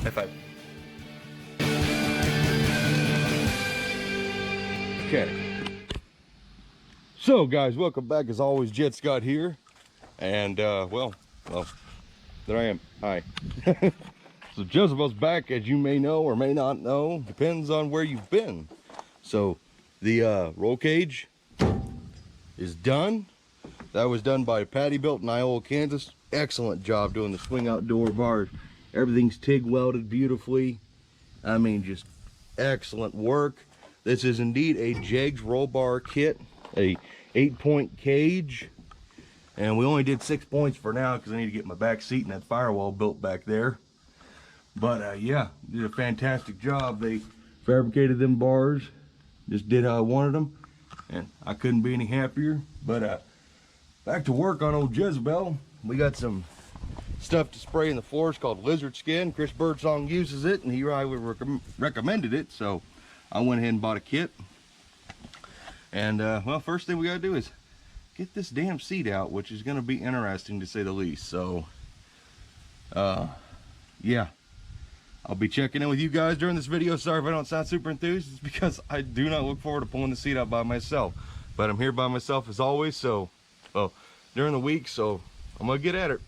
High five. Okay. So guys, welcome back. As always, Jet Scott here. And well, there I am. Hi. So Jezebel's back, as you may know or may not know. Depends on where you've been. So the roll cage is done. That was done by Patty Built in Iowa, Kansas. Excellent job doing the swing outdoor bars. Everything's TIG welded beautifully. I mean, just excellent work. This is indeed a Jegs roll bar kit, a 8-point cage. And we only did 6 points for now because I need to get my back seat and that firewall built back there. But yeah, did a fantastic job. They fabricated them bars, just did how I wanted them, and I couldn't be any happier. But back to work on old Jezebel. We got some stuff to spray in the floors called lizard skin. Chris Birdsong uses it, and he highly recommended it, so I went ahead and bought a kit. And well, first thing we gotta do is get this damn seat out, which is gonna be interesting to say the least. So yeah, I'll be checking in with you guys during this video. Sorry if I don't sound super enthused. It's because I do not look forward to pulling the seat out by myself. But I'm here by myself as always, so well, during the week, so I'm gonna get at it.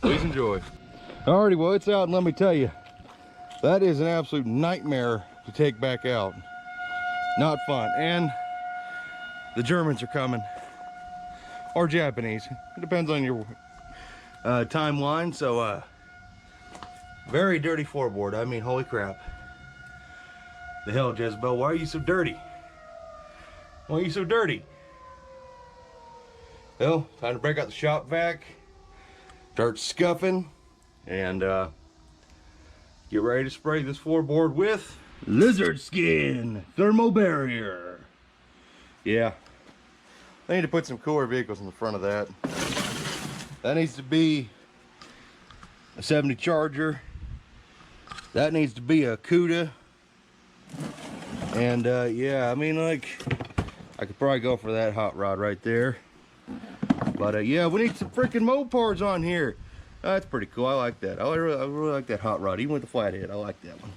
Please enjoy. Alrighty, well, it's out, and let me tell you, that is an absolute nightmare to take back out. Not fun. And the Germans are coming, or Japanese. It depends on your timeline. So very dirty floorboard. I mean, holy crap. The hell, Jezebel, why are you so dirty? Why are you so dirty? Well, time to break out the shop vac, start scuffing, and get ready to spray this floorboard with lizard skin thermal barrier. Yeah, I need to put some cooler vehicles in the front of that. That needs to be a 70 Charger. That needs to be a Cuda. And yeah, I mean, like, I could probably go for that hot rod right there. But yeah, we need some freaking Mopars on here. That's pretty cool. I like that. I really like that hot rod, even with the flathead. I like that one.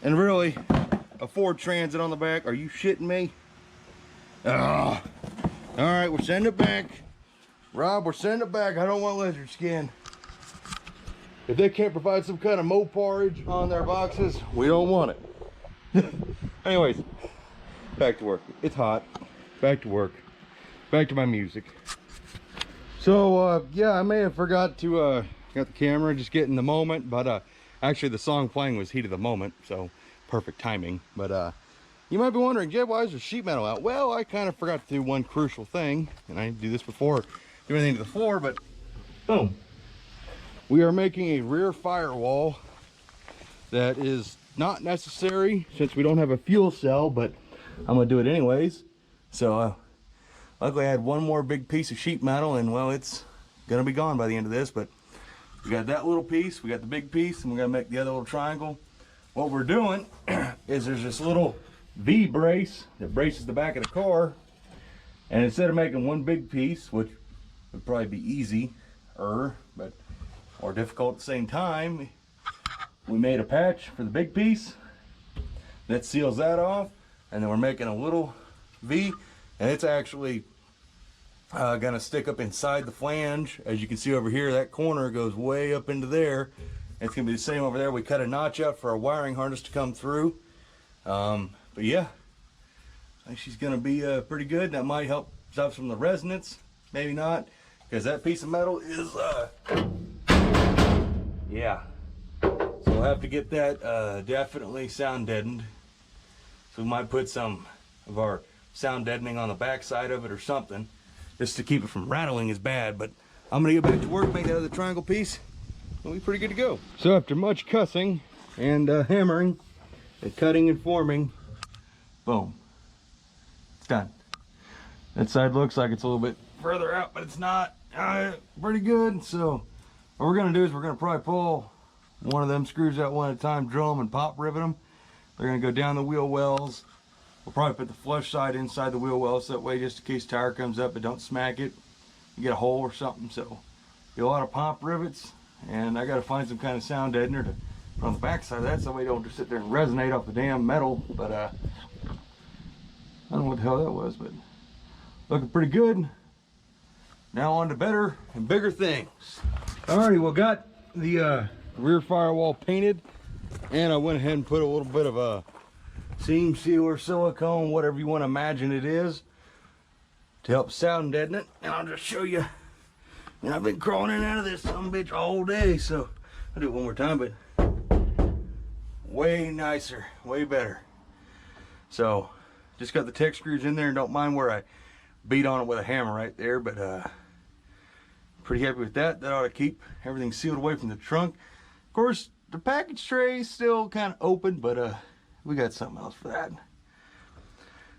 And really, a Ford Transit on the back. Are you shitting me? Oh. All right, we're sending it back. Rob, we're sending it back. I don't want lizard skin. If they can't provide some kind of Moparage on their boxes, we don't want it. Anyways, back to work. It's hot. Back to work. Back to my music. So yeah, I may have forgot to got the camera, just get in the moment, but actually the song playing was Heat of the Moment, so perfect timing. But you might be wondering, Jeb, why is there sheet metal out? Well, I kind of forgot to do one crucial thing, and I do this before do anything to the floor, but boom. We are making a rear firewall that is not necessary since we don't have a fuel cell, but I'm gonna do it anyways. So luckily I had one more big piece of sheet metal, and well, it's gonna be gone by the end of this. But we got that little piece, we got the big piece, and we're gonna make the other little triangle. What we're doing is there's this little V brace that braces the back of the car, and instead of making one big piece, which would probably be easier but more difficult at the same time, we made a patch for the big piece that seals that off, and then we're making a little V, and it's actually gonna stick up inside the flange. As you can see over here, that corner goes way up into there. It's gonna be the same over there. We cut a notch out for a wiring harness to come through. But yeah, I think she's gonna be pretty good. That might help stop some of the resonance, maybe not, because that piece of metal is yeah. So we'll have to get that definitely sound deadened. So we might put some of our sound deadening on the back side of it or something, just to keep it from rattling as bad. But I'm gonna get back to work, make that other triangle piece. We'll be pretty good to go. So after much cussing and hammering and cutting and forming, boom, it's done. That side looks like it's a little bit further out, but it's not. Pretty good. So what we're gonna do is we're gonna probably pull one of them screws out one at a time, drill them and pop rivet them. They're gonna go down the wheel wells. We'll probably put the flush side inside the wheel wells, so that way, just in case tire comes up, but don't smack it, you get a hole or something. So get a lot of pop rivets, and I gotta find some kind of sound deadener to put on the back side of that so we don't just sit there and resonate off the damn metal. But I don't know what the hell that was, but looking pretty good. Now on to better and bigger things. Alrighty, well, got the rear firewall painted, and I went ahead and put a little bit of a seam sealer, silicone, whatever you want to imagine it is, to help sound deaden it. And I'll just show you. And I've been crawling in and out of this bitch all day, so I'll do it one more time, but way nicer, way better. So just got the tech screws in there, and don't mind where I beat on it with a hammer right there, but pretty happy with that. That ought to keep everything sealed away from the trunk. Of course, the package tray is still kind of open, but we got something else for that.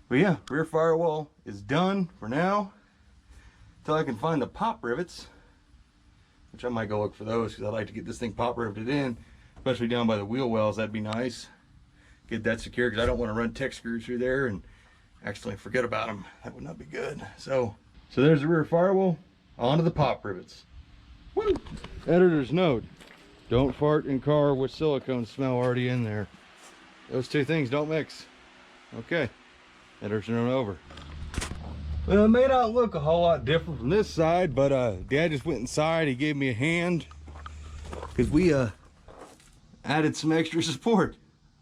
But yeah, rear firewall is done for now, until I can find the pop rivets, which I might go look for those, because I'd like to get this thing pop riveted in, especially down by the wheel wells. That'd be nice. Get that secure, because I don't want to run tech screws through there and accidentally forget about them. That would not be good. So there's the rear firewall. Onto the pop rivets. Woo! Editor's note: don't fart in car with silicone smell already in there. Those two things don't mix. Okay, editor's note over. Well, it may not look a whole lot different from this side, but Dad just went inside. He gave me a hand because we added some extra support.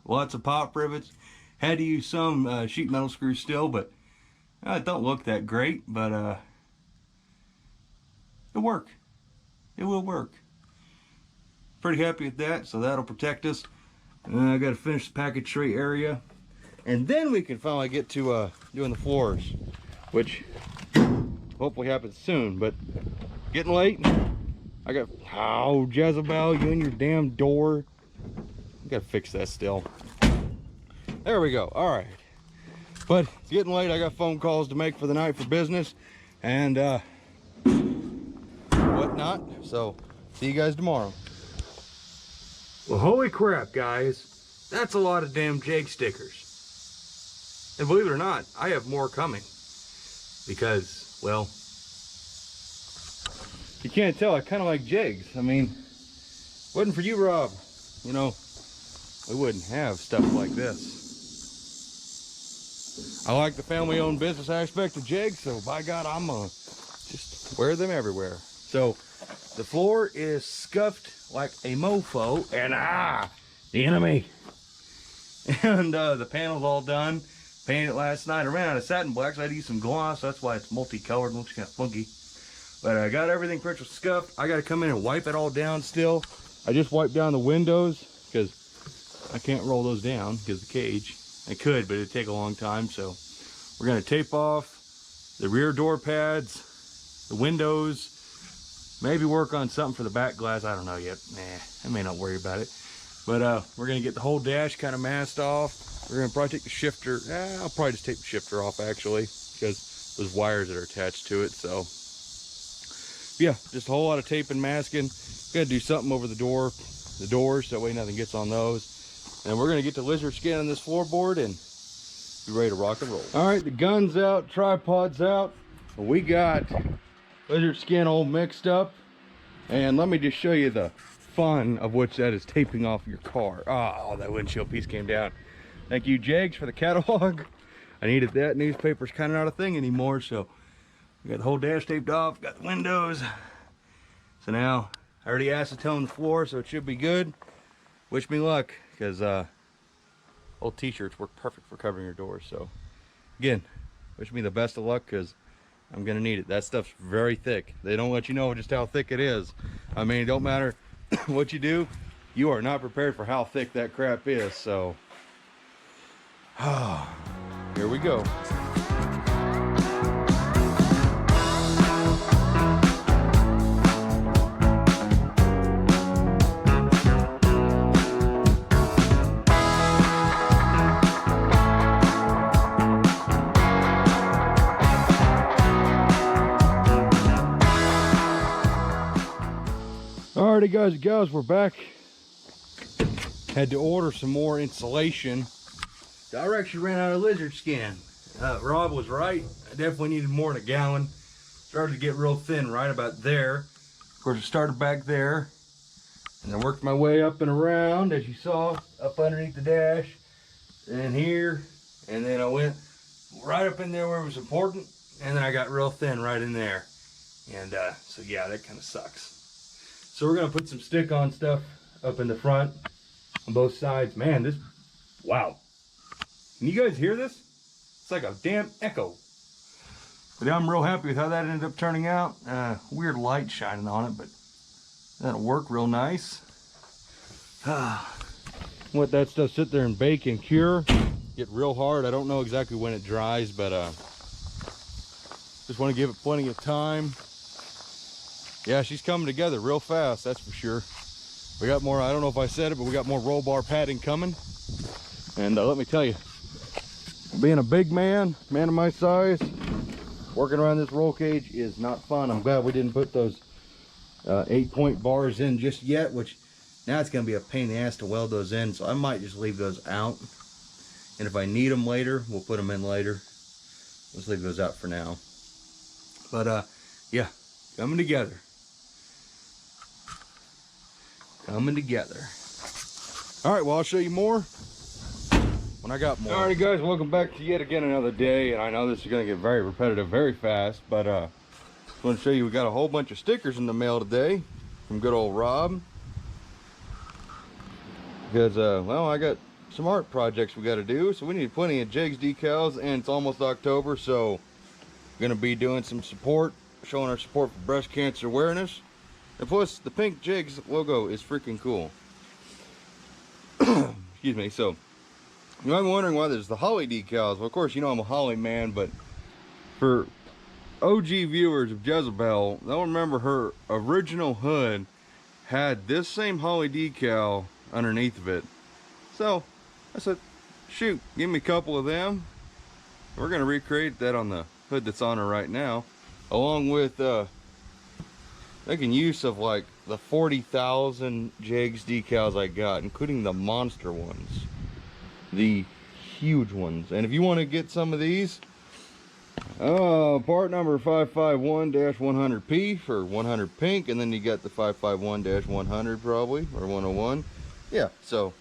Lots of pop rivets. Had to use some sheet metal screws still, but it don't look that great. But it'll work. It will work. Pretty happy with that, so that'll protect us. And I got to finish the package tray area, and then we can finally get to doing the floors, which hopefully happens soon. But getting late. I got Jezebel, you and your damn door. I gotta fix that still. There we go. All right. But it's getting late. I got phone calls to make for the night for business, and whatnot. So see you guys tomorrow. Well, holy crap, guys, that's a lot of damn Jake stickers. And believe it or not, I have more coming, because, well, you can't tell, I kind of like jigs. I mean, wasn't for you, Rob, you know, we wouldn't have stuff like this. I like the family-owned business aspect of jigs, so by God, I'm gonna just wear them everywhere. So the floor is scuffed like a mofo, and the enemy. And the panel's all done. Painted it last night. I ran out of satin black, so I had to use some gloss. That's why it's multicolored, looks kind of funky. But I got everything pretty much scuffed. I got to come in and wipe it all down still. I just wiped down the windows because I can't roll those down because of the cage. I could, but it'd take a long time. So we're going to tape off the rear door pads, the windows, maybe work on something for the back glass. I don't know yet. I may not worry about it. But we're going to get the whole dash kind of masked off. We're going to probably take the shifter. I'll probably just take the shifter off, actually, because those wires that are attached to it. So yeah, just a whole lot of tape and masking. Got to do something over the doors, so that way nothing gets on those. And we're going to get the lizard skin on this floorboard and be ready to rock and roll. All right, the gun's out, tripod's out. We got lizard skin all mixed up. And let me just show you the fun of which that is taping off your car. Oh, that windshield piece came down. Thank you, Jags, for the catalog. I needed that. Newspaper's kind of not a thing anymore, so we got the whole dash taped off, got the windows. So now I already acetoned the floor, so it should be good. Wish me luck, because old t-shirts work perfect for covering your doors. So again, wish me the best of luck, because I'm gonna need it. That stuff's very thick. They don't let you know just how thick it is. I mean, it don't matter what you do, you are not prepared for how thick that crap is. So here we go. Alrighty, guys and gals, we're back. Had to order some more insulation. I actually ran out of lizard skin. Rob was right. I definitely needed more than a gallon. Started to get real thin right about there. Of course, it started back there. And I worked my way up and around, as you saw, up underneath the dash, and here, and then I went right up in there where it was important, and then I got real thin right in there. And so yeah, that kind of sucks. So we're gonna put some stick-on stuff up in the front on both sides. Man, this, wow. Can you guys hear this? It's like a damn echo. But I'm real happy with how that ended up turning out. Weird light shining on it, but that'll work real nice. Let that stuff sit there and bake and cure. Get real hard. I don't know exactly when it dries, but just want to give it plenty of time. Yeah, she's coming together real fast, that's for sure. We got more, I don't know if I said it, but we got more roll bar padding coming. And let me tell you, being a big man of my size, working around this roll cage is not fun. I'm glad we didn't put those 8-point bars in just yet, which now it's going to be a pain in the ass to weld those in, so I might just leave those out. And if I need them later, we'll put them in later. Let's leave those out for now. But yeah, coming together. Coming together. All right, well, I'll show you more when I got more. Alrighty, guys, welcome back to yet again another day. And I know this is going to get very repetitive very fast, but I want to show you we got a whole bunch of stickers in the mail today from good old Rob. Because, well, I got some art projects we got to do, so we need plenty of jigs, decals, and it's almost October, so we're going to be doing some support, showing our support for breast cancer awareness. And plus, the pink jigs logo is freaking cool. Excuse me. So, you might be wondering why there's the holly decals. Well, of course, you know I'm a holly man, but for OG viewers of Jezebel, they'll remember her original hood had this same holly decal underneath of it. So, I said, shoot, give me a couple of them. We're going to recreate that on the hood that's on her right now, along with making use of like the 40,000 jigs decals I got, including the monster ones, the huge ones. And if you want to get some of these, part number 551-100P for 100 pink, and then you got the 551-100 probably, or 101. Yeah, so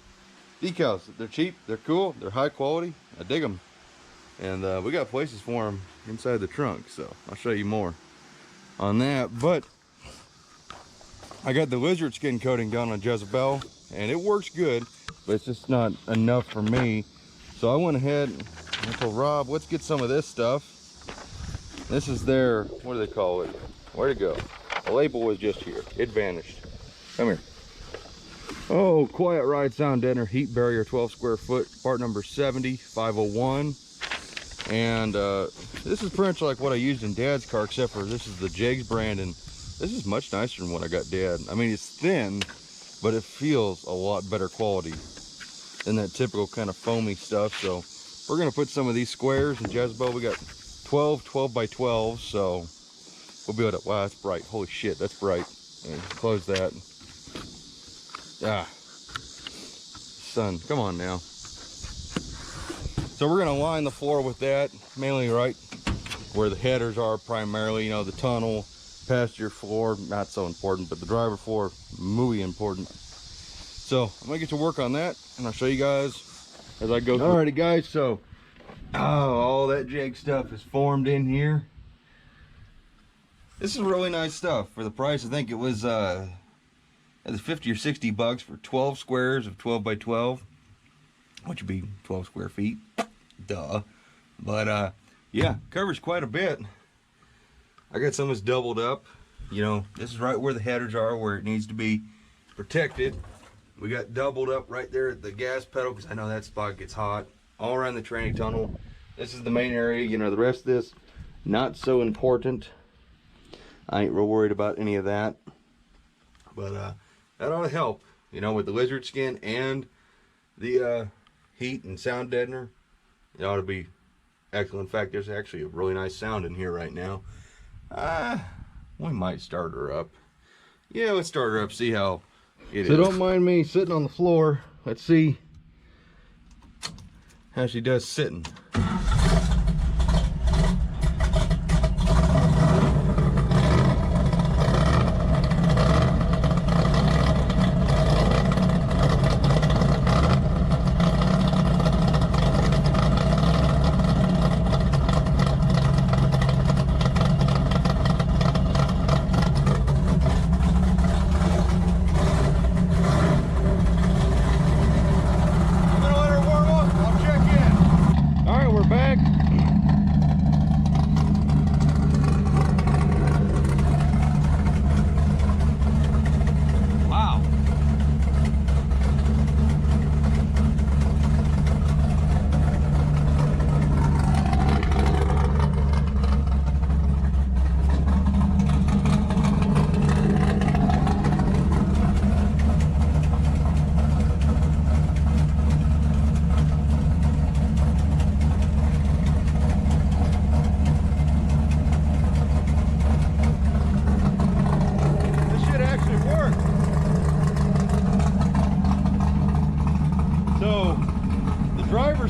decals, they're cheap, they're cool, they're high quality, I dig them. And we got places for them inside the trunk, so I'll show you more on that. But I got the lizard skin coating done on Jezebel, and it works good, but it's just not enough for me. So I went ahead and I told Rob, let's get some of this stuff. This is their, what do they call it? Where'd it go? The label was just here. It vanished. Come here. Oh, Quiet Ride Sound Deadener Heat Barrier 12 square foot, part number 70-501. And this is pretty much like what I used in Dad's car, except for this is the Jigs brand, and this is much nicer than what I got Dad. I mean, it's thin, but it feels a lot better quality than that typical kind of foamy stuff. So we're gonna put some of these squares in Jezebel. We got 12 by 12, so we'll be able to, wow, that's bright. Holy shit, that's bright. And close that. Ah, sun, come on now. So we're gonna line the floor with that, mainly right where the headers are primarily, you know, the tunnel, passenger floor, not so important, but the driver floor, muy important. So I'm gonna get to work on that, and I'll show you guys as I go through. Alrighty guys, so all that jig stuff is formed in here. This is really nice stuff for the price. I think it was 50 or 60 bucks for 12 squares of 12 by 12, which would be 12 square feet. Duh. But yeah, covers quite a bit. I got some that's doubled up. You know, this is right where the headers are, where it needs to be protected. We got doubled up right there at the gas pedal, because I know that spot gets hot. All around the tranny tunnel. This is the main area. You know, the rest of this, not so important. I ain't real worried about any of that. But that ought to help, you know, with the lizard skin and the heat and sound deadener. It ought to be excellent. In fact, there's actually a really nice sound in here right now. We might start her up. Yeah, let's start her up, see how it is. So don't mind me sitting on the floor. Let's see how she does sitting.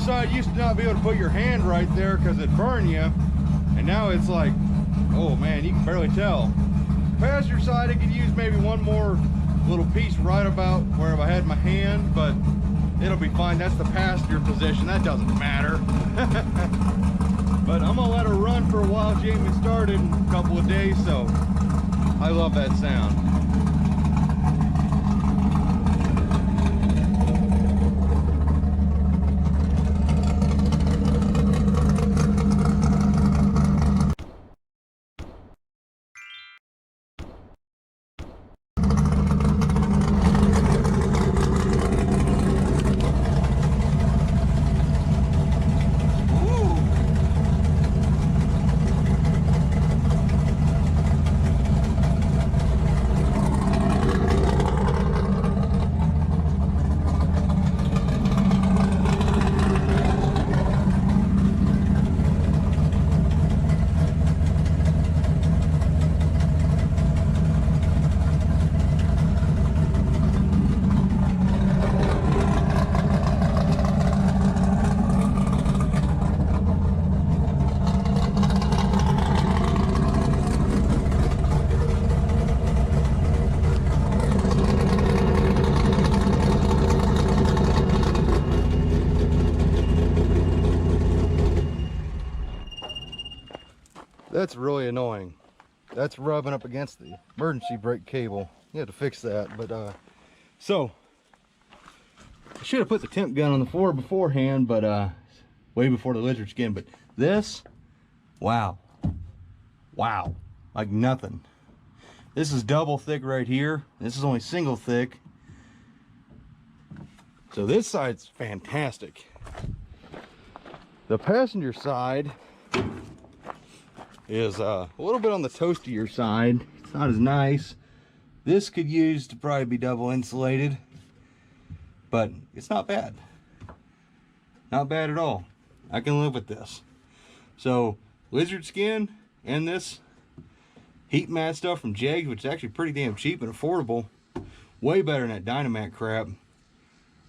side used to not be able to put your hand right there because it'd burn you, and now it's like, oh man, you can barely tell. Passenger side, I could use maybe one more little piece right about where I had my hand, but it'll be fine. That's the passenger position, that doesn't matter. But I'm gonna let her run for a while. She ain't been started in a couple of days, so I love that sound. That's really annoying. That's rubbing up against the emergency brake cable. You have to fix that. But so I should have put the temp gun on the floor beforehand, but way before the lizard skin. But this, wow, like nothing. This is double thick right here. This is only single thick. So this side's fantastic. The passenger side is a little bit on the toastier side. It's not as nice. This could use to probably be double insulated, but it's not bad. Not bad at all. I can live with this. So lizard skin and this heat mat stuff from Jegs, which is actually pretty damn cheap and affordable. Way better than that Dynamat crap.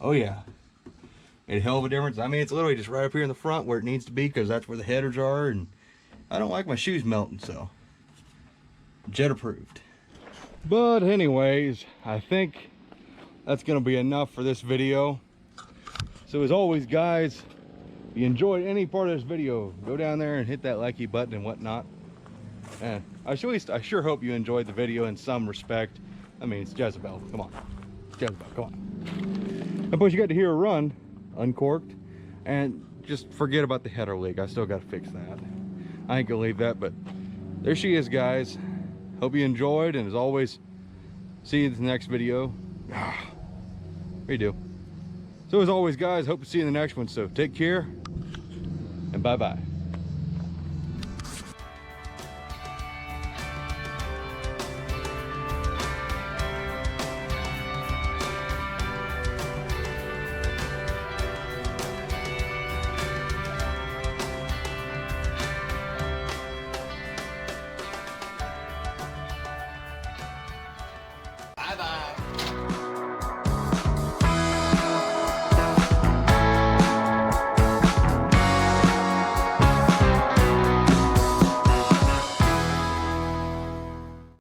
Oh yeah. Made a hell of a difference. I mean, it's literally just right up here in the front where it needs to be, because that's where the headers are, and I don't like my shoes melting, so jet approved. But anyways, I think that's gonna be enough for this video. So as always, guys, if you enjoyed any part of this video, go down there and hit that likey button and whatnot. And I sure hope you enjoyed the video in some respect. I mean, it's Jezebel, come on. Jezebel, come on. And plus you got to hear her run uncorked, and just forget about the header leak. I still got to fix that. I ain't gonna leave that, but there she is, guys. Hope you enjoyed, and as always, see you in the next video. We do. So as always, guys, hope to see you in the next one. So take care, and bye-bye.